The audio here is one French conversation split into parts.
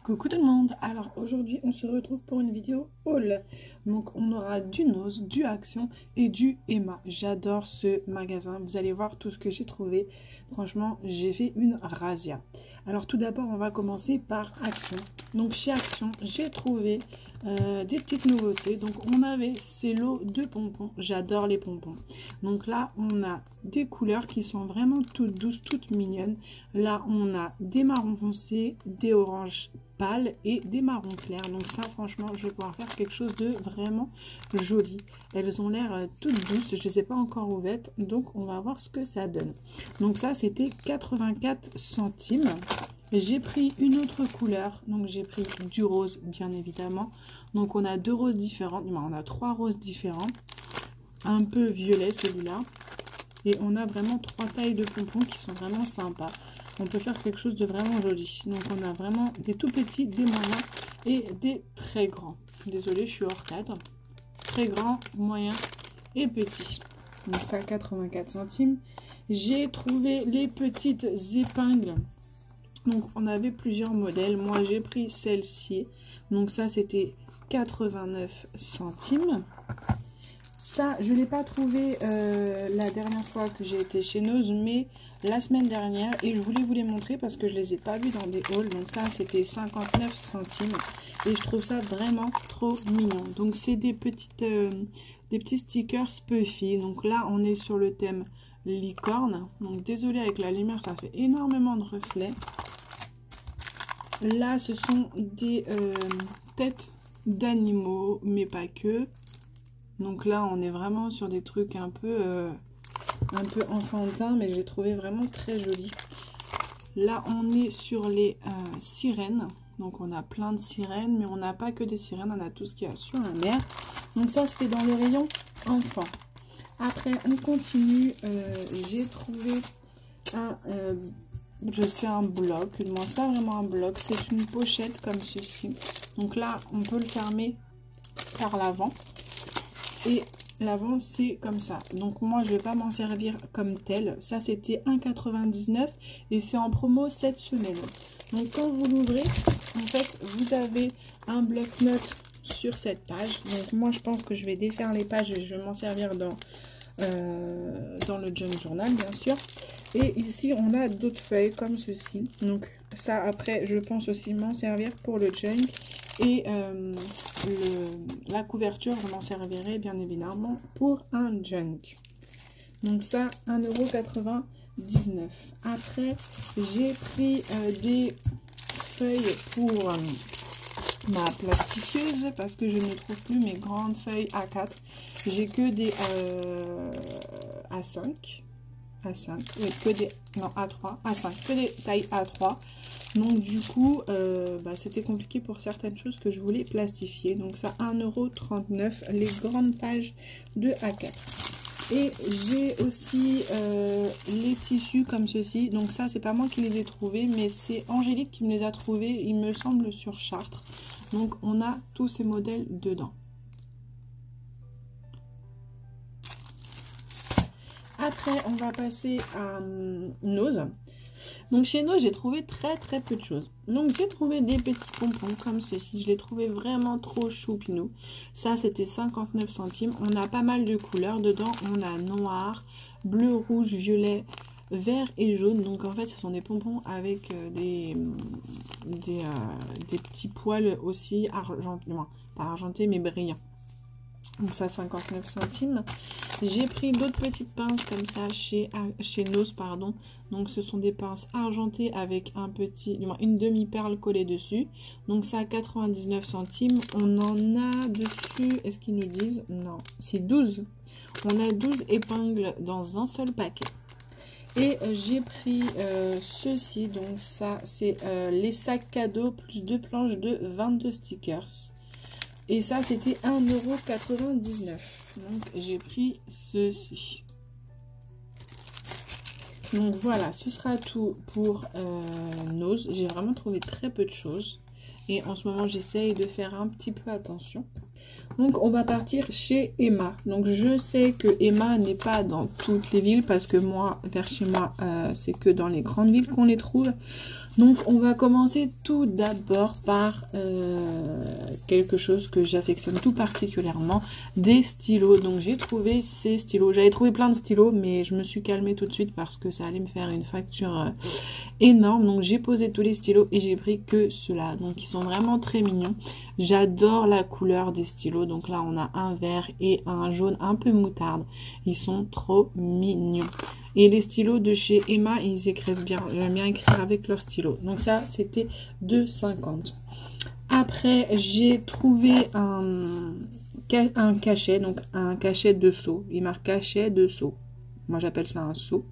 Coucou tout le monde, alors aujourd'hui on se retrouve pour une vidéo haul. Donc on aura du Nose, du Action et du Emma. J'adore ce magasin, vous allez voir tout ce que j'ai trouvé. Franchement j'ai fait une razzia. Alors tout d'abord on va commencer par Action. Donc chez Action j'ai trouvé des petites nouveautés. Donc on avait ces lots de pompons, j'adore les pompons. Donc là on a des couleurs qui sont vraiment toutes douces, toutes mignonnes. Là on a des marrons foncés, des oranges pâles et des marrons clairs. Donc ça franchement je vais pouvoir faire quelque chose de vraiment joli. Elles ont l'air toutes douces, je les ai pas encore ouvertes, donc on va voir ce que ça donne. Donc ça c'était 84 centimes. J'ai pris une autre couleur, donc j'ai pris du rose bien évidemment. Donc on a deux roses différentes, on a trois roses différentes, un peu violet celui-là, et on a vraiment trois tailles de pompons qui sont vraiment sympas. On peut faire quelque chose de vraiment joli. Donc on a vraiment des tout petits, des moyens et des très grands. Désolée, je suis hors cadre. Très grand, moyen et petit. Donc ça 84 centimes. J'ai trouvé les petites épingles. Donc on avait plusieurs modèles. Moi j'ai pris celle-ci. Donc ça c'était 89 centimes. Ça, je ne l'ai pas trouvé la dernière fois que j'ai été chez Nose, mais la semaine dernière. Et je voulais vous les montrer parce que je ne les ai pas vus dans des hauls. Donc ça, c'était 59 centimes. Et je trouve ça vraiment trop mignon. Donc c'est des petits stickers Puffy. Donc là, on est sur le thème licorne. Donc désolé avec la lumière, ça fait énormément de reflets. Là, ce sont des têtes d'animaux, mais pas que. Donc là, on est vraiment sur des trucs un peu enfantins, mais j'ai trouvé vraiment très joli. Là, on est sur les sirènes. Donc on a plein de sirènes, mais on n'a pas que des sirènes, on a tout ce qu'il y a sur la mer. Donc ça, c'était dans le rayon enfant. Après, on continue. J'ai trouvé un bloc. Non, c'est pas vraiment un bloc, c'est une pochette comme ceci. Donc là, on peut le fermer par l'avant. Et l'avant c'est comme ça. Donc moi je vais pas m'en servir comme tel. Ça c'était 1,99 et c'est en promo cette semaine. Donc quand vous l'ouvrez, en fait vous avez un bloc-notes sur cette page. Donc moi je pense que je vais défaire les pages et je vais m'en servir dans le junk journal bien sûr. Et ici on a d'autres feuilles comme ceci. Donc ça après je pense aussi m'en servir pour le junk. Et la couverture, je m'en servirai bien évidemment pour un junk. Donc ça, 1,99 €. Après, j'ai pris des feuilles pour ma plastifieuse parce que je ne trouve plus mes grandes feuilles A4. J'ai que des A5. A5, oui, que des, non, A3, A5, que des tailles A3. Donc du coup, c'était compliqué pour certaines choses que je voulais plastifier. Donc ça, 1,39 €, les grandes pages de A4. Et j'ai aussi les tissus comme ceci. Donc ça, c'est pas moi qui les ai trouvés, mais c'est Angélique qui me les a trouvés, il me semble, sur Chartres. Donc on a tous ces modèles dedans. Après, on va passer à Nose. Donc chez Nose, j'ai trouvé très peu de choses. Donc j'ai trouvé des petits pompons comme ceci. Je les trouvais vraiment trop choupinou. Ça, c'était 59 centimes. On a pas mal de couleurs dedans. On a noir, bleu, rouge, violet, vert et jaune. Donc en fait, ce sont des pompons avec des petits poils aussi argentés. Non, pas argentés, mais brillants. Donc ça, 59 centimes. J'ai pris d'autres petites pinces comme ça chez Nose, pardon. Donc ce sont des pinces argentées avec une demi-perle collée dessus. Donc ça, 99 centimes. On en a dessus, est-ce qu'ils nous disent? Non, c'est 12. On a 12 épingles dans un seul paquet. Et j'ai pris ceci. Donc ça, c'est les sacs cadeaux plus 2 planches de 22 stickers. Et ça, c'était 1,99 €. Donc, j'ai pris ceci. Donc, voilà, ce sera tout pour Nose. J'ai vraiment trouvé très peu de choses. Et en ce moment, j'essaye de faire un petit peu attention. Donc on va partir chez Emma. Donc je sais que Emma n'est pas dans toutes les villes parce que moi, vers chez moi, c'est que dans les grandes villes qu'on les trouve. Donc on va commencer tout d'abord par quelque chose que j'affectionne tout particulièrement, des stylos. Donc j'ai trouvé ces stylos, j'avais trouvé plein de stylos mais je me suis calmée tout de suite parce que ça allait me faire une facture énorme. Donc j'ai posé tous les stylos et j'ai pris que ceux-là. Donc ils sont vraiment très mignons, j'adore la couleur des stylos. Donc là on a un vert et un jaune un peu moutarde, ils sont trop mignons. Et les stylos de chez Emma, ils écrivent bien. J'aime bien écrire avec leurs stylos. Donc ça, c'était 2,50. Après, j'ai trouvé un cachet. Donc un cachet de seau. Il marque cachet de seau. Moi, j'appelle ça un seau.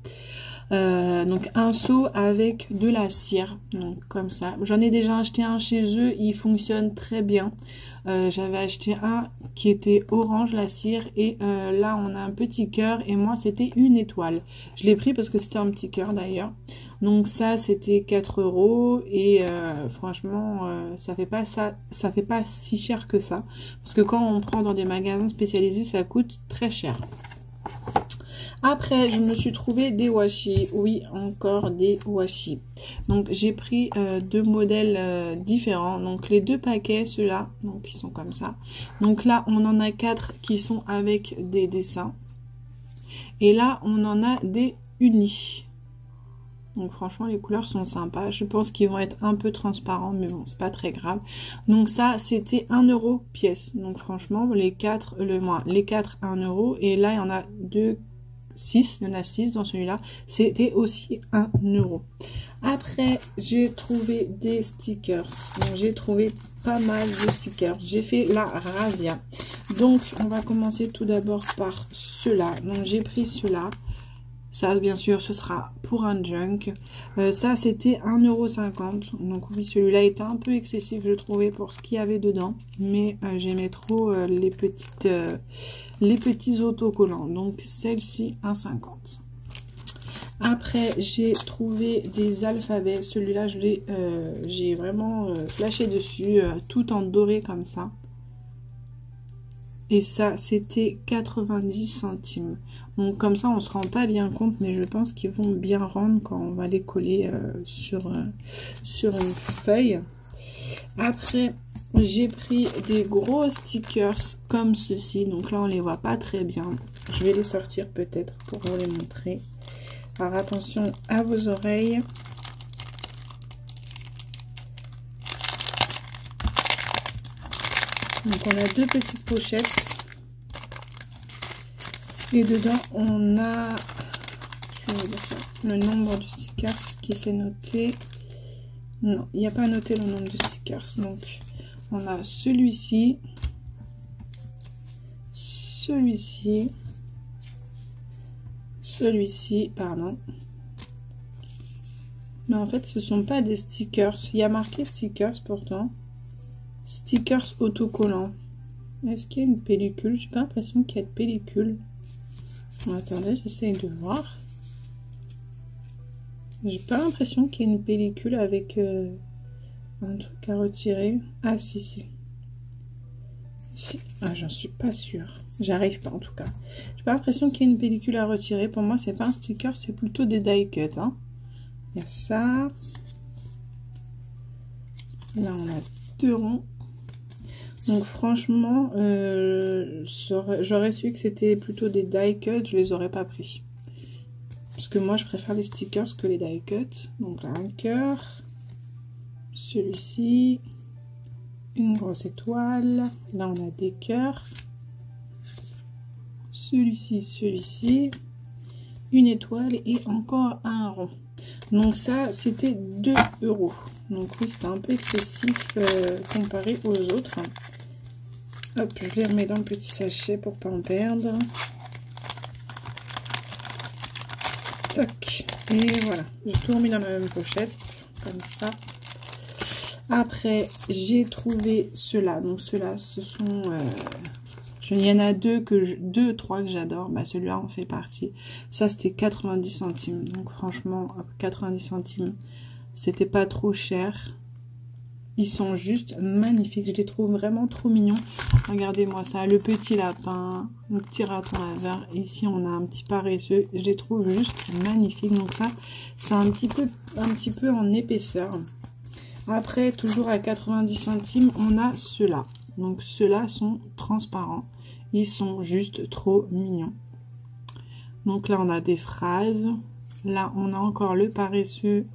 Donc un seau avec de la cire. Donc comme ça. J'en ai déjà acheté un chez eux. Il fonctionne très bien. J'avais acheté un qui était orange la cire et là on a un petit cœur et moi c'était une étoile. Je l'ai pris parce que c'était un petit cœur d'ailleurs. Donc ça c'était 4 € et franchement ça fait pas si cher que ça parce que quand on prend dans des magasins spécialisés ça coûte très cher. Après, je me suis trouvé des washi. Oui, encore des washi. Donc, j'ai pris deux modèles différents. Donc, les deux paquets, ceux-là, donc ils sont comme ça. Donc là, on en a 4 qui sont avec des dessins. Et là, on en a des unis. Donc, franchement, les couleurs sont sympas. Je pense qu'ils vont être un peu transparents, mais bon, c'est pas très grave. Donc, ça, c'était 1 € pièce. Donc, franchement, les 4, 1 €. Et là, il y en a 6, il y en a 6 dans celui-là, c'était aussi 1 €. Après, j'ai trouvé des stickers. Donc, j'ai trouvé pas mal de stickers. J'ai fait la razzia. Donc, on va commencer tout d'abord par ceux-là. Donc, j'ai pris ceux-là. Ça, bien sûr, ce sera pour un junk. Ça, c'était 1,50 €. Donc, oui, celui-là était un peu excessif, je trouvais, pour ce qu'il y avait dedans. Mais j'aimais trop les petits autocollants. Donc, celle-ci, 1,50 €. Après, j'ai trouvé des alphabets. Celui-là, j'ai vraiment flashé dessus, tout en doré comme ça. Et ça, c'était 90 centimes. Donc comme ça, on se rend pas bien compte, mais je pense qu'ils vont bien rendre quand on va les coller sur une feuille. Après, j'ai pris des gros stickers comme ceci. Donc là, on les voit pas très bien. Je vais les sortir peut-être pour vous les montrer. Alors attention à vos oreilles. Donc on a deux petites pochettes. Et dedans on a, je vais vous dire ça, le nombre de stickers qui s'est noté. Non, il n'y a pas noté le nombre de stickers. Donc on a celui-ci, celui-ci, celui-ci, pardon. Mais en fait ce sont pas des stickers. Il y a marqué stickers pourtant. Stickers autocollants. Est-ce qu'il y a une pellicule? J'ai pas l'impression qu'il y a de pellicule. Attendez, j'essaye de voir. J'ai pas l'impression qu'il y ait une pellicule avec un truc à retirer. Ah si, si. Si. Ah, j'en suis pas sûre. J'arrive pas en tout cas. J'ai pas l'impression qu'il y ait une pellicule à retirer. Pour moi, c'est pas un sticker, c'est plutôt des die cuts. Hein. Il y a ça. Là, on a 2 ronds. Donc franchement, j'aurais su que c'était plutôt des die cuts, je les aurais pas pris. Parce que moi, je préfère les stickers que les die cuts. Donc là, un cœur. Celui-ci. Une grosse étoile. Là, on a des cœurs. Celui-ci, celui-ci. Une étoile et encore un rond. Donc ça, c'était 2 €. Donc oui, c'était un peu excessif comparé aux autres. Hop, je les remets dans le petit sachet pour pas en perdre. Toc. Et voilà, j'ai tout remis dans la même pochette, comme ça. Après, j'ai trouvé ceux-là. Donc ceux-là, ce sont... il y en a deux, 3 que j'adore. Bah, celui-là en fait partie. Ça, c'était 90 centimes. Donc franchement, 90 centimes, c'était pas trop cher. Ils sont juste magnifiques. Je les trouve vraiment trop mignons. Regardez-moi ça. Le petit lapin, le petit raton laveur. Ici, on a un petit paresseux. Je les trouve juste magnifiques. Donc ça, c'est un petit peu en épaisseur. Après, toujours à 90 centimes, on a ceux-là. Donc ceux-là sont transparents. Ils sont juste trop mignons. Donc là, on a des phrases. Là, on a encore le paresseux.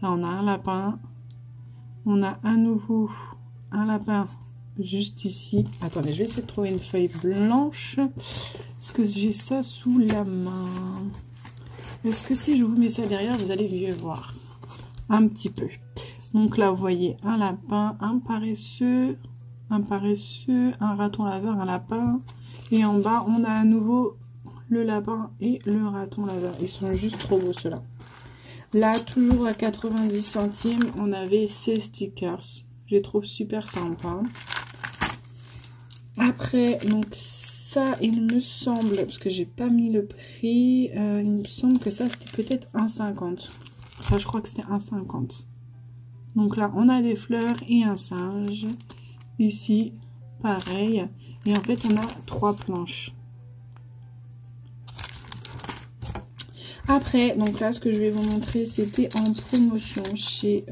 Là, on a un lapin. On a un nouveau, un lapin juste ici. Attendez, je vais essayer de trouver une feuille blanche. Est-ce que j'ai ça sous la main? Est-ce que si je vous mets ça derrière, vous allez mieux voir? Un petit peu. Donc là, vous voyez un lapin, un paresseux, un raton laveur, un lapin. Et en bas, on a à nouveau le lapin et le raton laveur. Ils sont juste trop beaux ceux-là. Là, toujours à 90 centimes, on avait ces stickers. Je les trouve super sympas. Après, donc ça, il me semble, parce que j'ai pas mis le prix, il me semble que ça, c'était peut-être 1,50. Ça, je crois que c'était 1,50. Donc là, on a des fleurs et un singe. Ici, pareil. Et en fait, on a 3 planches. Après, donc là, ce que je vais vous montrer, c'était en promotion chez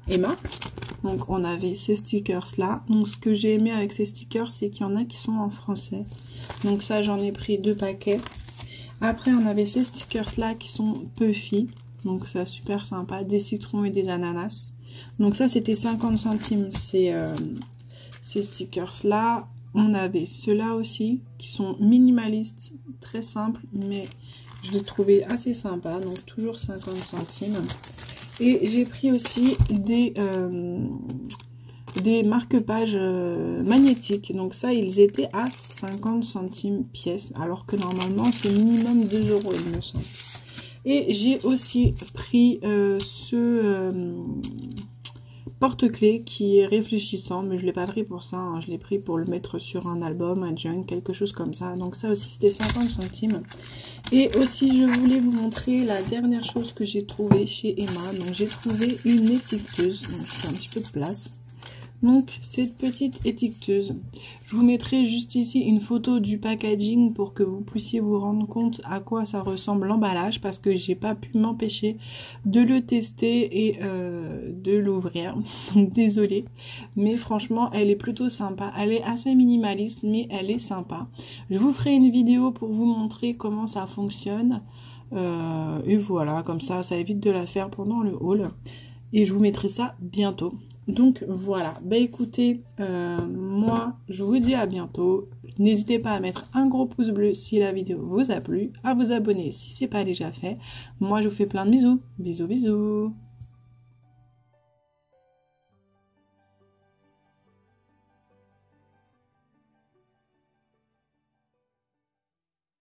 Emma. Donc, on avait ces stickers-là. Donc, ce que j'ai aimé avec ces stickers, c'est qu'il y en a qui sont en français. Donc, ça, j'en ai pris 2 paquets. Après, on avait ces stickers-là qui sont Puffy. Donc, ça, super sympa. Des citrons et des ananas. Donc, ça, c'était 50 centimes, ces stickers-là. On avait ceux-là aussi, qui sont minimalistes, très simples, mais je les trouvais assez sympas, donc toujours 50 centimes. Et j'ai pris aussi des marque-pages magnétiques, donc ça, ils étaient à 50 centimes pièce, alors que normalement, c'est minimum 2 €, il me semble. Et j'ai aussi pris porte-clés qui est réfléchissant, mais je ne l'ai pas pris pour ça, hein. Je l'ai pris pour le mettre sur un album, un junk, quelque chose comme ça. Donc ça aussi, c'était 50 centimes. Et aussi, je voulais vous montrer la dernière chose que j'ai trouvée chez Emma. Donc j'ai trouvé une étiqueteuse. Donc je fais un petit peu de place. Donc cette petite étiqueteuse, je vous mettrai juste ici une photo du packaging pour que vous puissiez vous rendre compte à quoi ça ressemble l'emballage, parce que j'ai pas pu m'empêcher de le tester et de l'ouvrir. Donc désolée, mais franchement elle est plutôt sympa. Elle est assez minimaliste, mais elle est sympa. Je vous ferai une vidéo pour vous montrer comment ça fonctionne. Et voilà, comme ça évite de la faire pendant le haul. Et je vous mettrai ça bientôt. Donc voilà, bah écoutez, moi je vous dis à bientôt. N'hésitez pas à mettre un gros pouce bleu si la vidéo vous a plu, à vous abonner si c'est pas déjà fait. Moi je vous fais plein de bisous, bisous bisous.